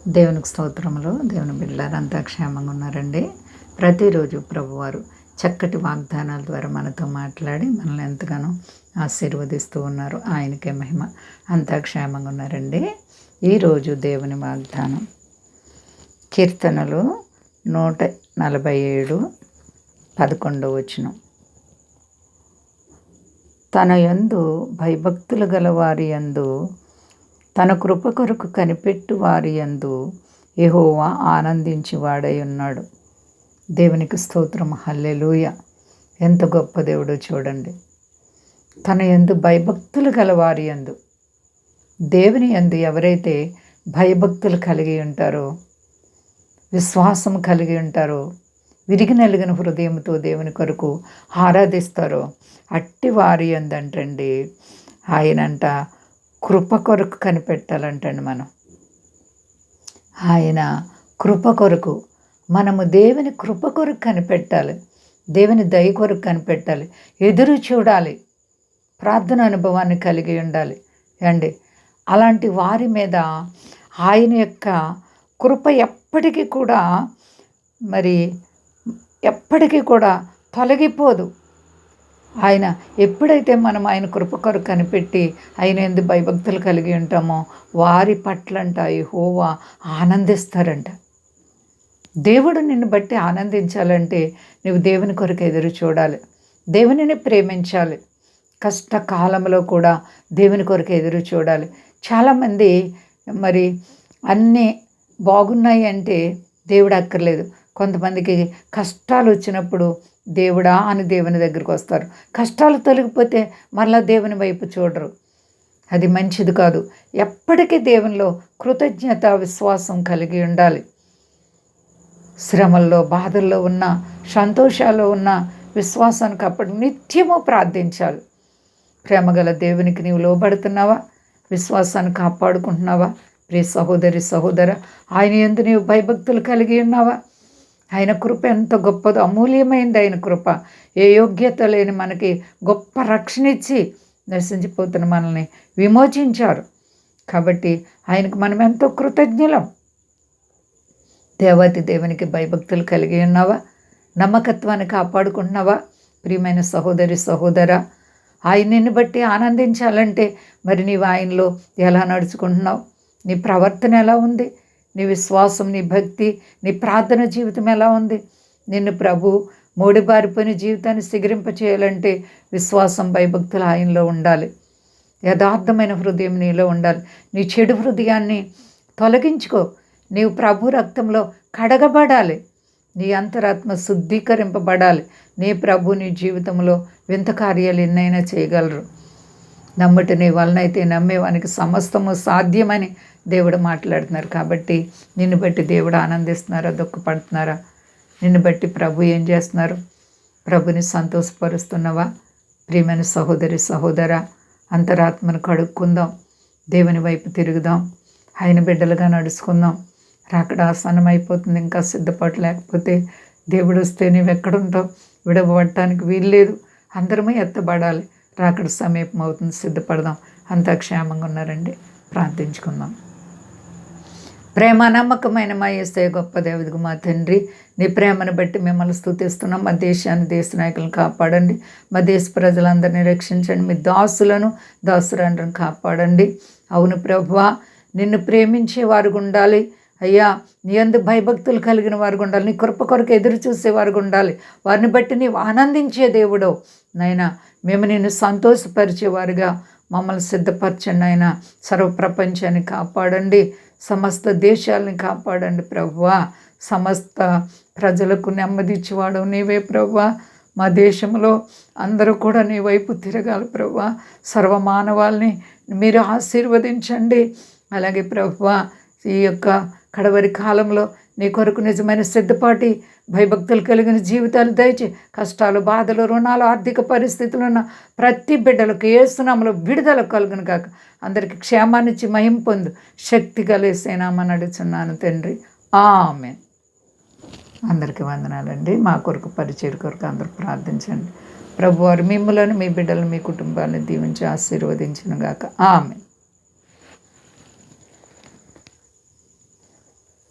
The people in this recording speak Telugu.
దేవునికి స్తోత్రములు. దేవుని బిడ్డలారంతా క్షేమంగా ఉన్నారండి. ప్రతిరోజు ప్రభువారు చక్కటి వాగ్దానాల ద్వారా మనతో మాట్లాడి మనల్ని ఎంతగానో ఆశీర్వదిస్తూ ఉన్నారు. ఆయనకే మహిమ. అంతా క్షేమంగా ఉన్నారండి. ఈరోజు దేవుని వాగ్దానం కీర్తనలు 147 11వ వచనం. తన యందు భయభక్తులు గల వారి యందు, తన కృప కొరకు కనిపెట్టు వారి యందు యెహోవా ఆనందించి వాడై ఉన్నాడు. దేవునికి స్తోత్రం. హల్లెలూయా. ఎంత గొప్ప దేవుడో చూడండి. తన యందు భయభక్తులు గల వారి యందు, దేవుని యందు ఎవరైతే భయభక్తులు కలిగి ఉంటారో, విశ్వాసం కలిగి ఉంటారో, విరిగి నలిగిన హృదయంతో దేవుని కొరకు ఆరాధిస్తారో, అట్టి వారి యందంటండి ఆయనంట కృప కొరకు కనిపెట్టాలంటండి. ఆయన కృప కొరకు మనము దేవుని కృప కొరకు కనిపెట్టాలి. దేవుని దయ కొరకు కనిపెట్టాలి. ఎదురు చూడాలి. ప్రార్థన అనుభవాన్ని కలిగి ఉండాలి అండి. అలాంటి వారి మీద ఆయన యొక్క కృప ఎప్పటికీ కూడా తొలగిపోదు. ఆయన ఎప్పుడైతే మనం ఆయన కృప కొరకు కనిపెట్టి ఆయన యందు భయభక్తులు కలిగి ఉంటామో వారి పట్లంట యెహోవా ఆనందిస్తారంట. దేవుడు నిన్ను బట్టి ఆనందించాలంటే నువ్వు దేవుని కొరకు ఎదురు చూడాలి. దేవునిని ప్రేమించాలి. కష్టకాలంలో కూడా దేవుని కొరకు ఎదురు చూడాలి. చాలామంది అన్నీ బాగున్నాయి అంటే దేవుడు అక్కర్లేదు. కొంతమందికి కష్టాలు వచ్చినప్పుడు దేవుడా అని దేవుని దగ్గరికి వస్తారు. కష్టాలు తొలగిపోతే మరలా దేవుని వైపు చూడరు. అది మంచిది కాదు. ఎప్పటికీ దేవునిలో కృతజ్ఞత విశ్వాసం కలిగి ఉండాలి. శ్రమల్లో, బాధల్లో ఉన్న, సంతోషాల్లో ఉన్న విశ్వాసానికి అప్పటి నిత్యము ప్రార్థించాలి. ప్రేమగల దేవునికి నీవు లోబడుతున్నావా? విశ్వాసాన్ని కాపాడుకుంటున్నావా? ప్రియ సహోదరి సహోదర, ఆయన యందు నీవు భయభక్తులు కలిగి ఉన్నావా? ఆయన కృప ఎంత గొప్పదో, అమూల్యమైంది ఆయన కృప. ఏ యోగ్యత లేని మనకి గొప్ప రక్షణ ఇచ్చి నశించిపోతున్న మనల్ని విమోచించారు. కాబట్టి ఆయనకు మనం ఎంతో కృతజ్ఞులం. దేవాతి దేవునికి భయభక్తులు కలిగి ఉన్నావా? నమ్మకత్వాన్ని కాపాడుకుంటున్నావా? ప్రియమైన సహోదరి సహోదర, ఆయన్ని బట్టి ఆనందించాలంటే మరి నీవు ఆయనలో ఎలా నడుచుకుంటున్నావు? నీ ప్రవర్తన ఎలా ఉంది? నీ విశ్వాసం, నీ భక్తి, నీ ప్రార్థన జీవితం ఎలా ఉంది? నిన్ను ప్రభు మోడిబారిపోయిన జీవితాన్ని సిగరింప చేయాలంటే విశ్వాసం, భయభక్తులు ఆయనలో ఉండాలి. యథార్థమైన హృదయం నీలో ఉండాలి. నీ చెడు హృదయాన్ని తొలగించుకో. నీవు ప్రభు రక్తంలో కడగబడాలి. నీ అంతరాత్మ శుద్ధీకరింపబడాలి. నీ ప్రభు నీ జీవితంలో వింత కార్యాలు ఎన్నైనా చేయగలరు. నమ్మటి నీ వలనైతే నమ్మేవానికి సమస్తము సాధ్యమని దేవుడు మాట్లాడుతున్నారు. కాబట్టి నిన్ను బట్టి దేవుడు ఆనందిస్తున్నారా? దుఃఖపడుతున్నారా? నిన్ను బట్టి ప్రభు ఏం చేస్తున్నారు? ప్రభుని సంతోషపరుస్తున్నావా? ప్రియమైన సహోదరి సహోదర, అంతరాత్మను కడుక్కుందాం. దేవుని వైపు తిరుగుదాం. ఆయన బిడ్డలుగా నడుచుకుందాం. రాకడ ఆసన్నమైపోతుంది. ఇంకా సిద్ధపాటు లేకపోతే దేవుడు వస్తే నువ్వు ఎక్కడుంటావు? విడవబడటానికి వీల్లేదు. అందరమే ఎత్తబడాలి. రాకడ సమీపం అవుతుంది. సిద్ధపడదాం. అంతా క్షేమంగా ఉన్నారండి. ప్రార్థించుకుందాం. ప్రేమ నమ్మకమైన మా యేసయ్య గొప్ప దేవుడికి మా తండ్రి, నీ ప్రేమను బట్టి మిమ్మల్ని స్తుతిస్తున్నాం. మా దేశాన్ని, దేశ నాయకులను కాపాడండి. మా దేశ ప్రజలందరినీ రక్షించండి. మీ దాసురాండ్రను కాపాడండి. అవును ప్రభువా, నిన్ను ప్రేమించే వారు ఉండాలి అయ్యా. నీ యందు భయభక్తులు కలిగిన వారు ఉండాలి. నీ కృప కొరకు ఎదురు చూసేవారు ఉండాలి. వారిని బట్టి నీవు ఆనందించే దేవుడో నైనా, మేము నిన్ను సంతోషపరిచేవారుగా మమ్మల్ని సిద్ధపరచండి. ఆయన సర్వప్రపంచాన్ని కాపాడండి. సమస్త దేశాలని కాపాడండి ప్రభువా. సమస్త ప్రజలకు నెమ్మదిచ్చేవాడు నీవే ప్రభువా. మా దేశంలో అందరూ కూడా నీ వైపు తిరగాలి ప్రభువా. సర్వమానవాల్ని మీరు ఆశీర్వదించండి. అలాగే ప్రభువా, ఈ యొక్క కడవరి కాలంలో నీ కొరకు నిజమైన సిద్ధపాటి భయభక్తులు కలిగిన జీవితాలు దయచి, కష్టాలు, బాధలు, రుణాలు, ఆర్థిక పరిస్థితులు ఉన్న ప్రతి బిడ్డలకు యేసు నామములో విడుదల కలుగును గాక. అందరికీ క్షేమాన్నిచ్చి మహిమ పొందు. శక్తి కలిసేనామని అడుగుతున్నాను తండ్రి. ఆమేన్. అందరికీ వందనాలండి. మా కొరకు పరిచయం కొరకు అందరూ ప్రార్థించండి. ప్రభువారు మిమ్మలను, మీ బిడ్డలను, మీ కుటుంబాన్ని దీవించి ఆశీర్వదించును గాక. ఆమేన్.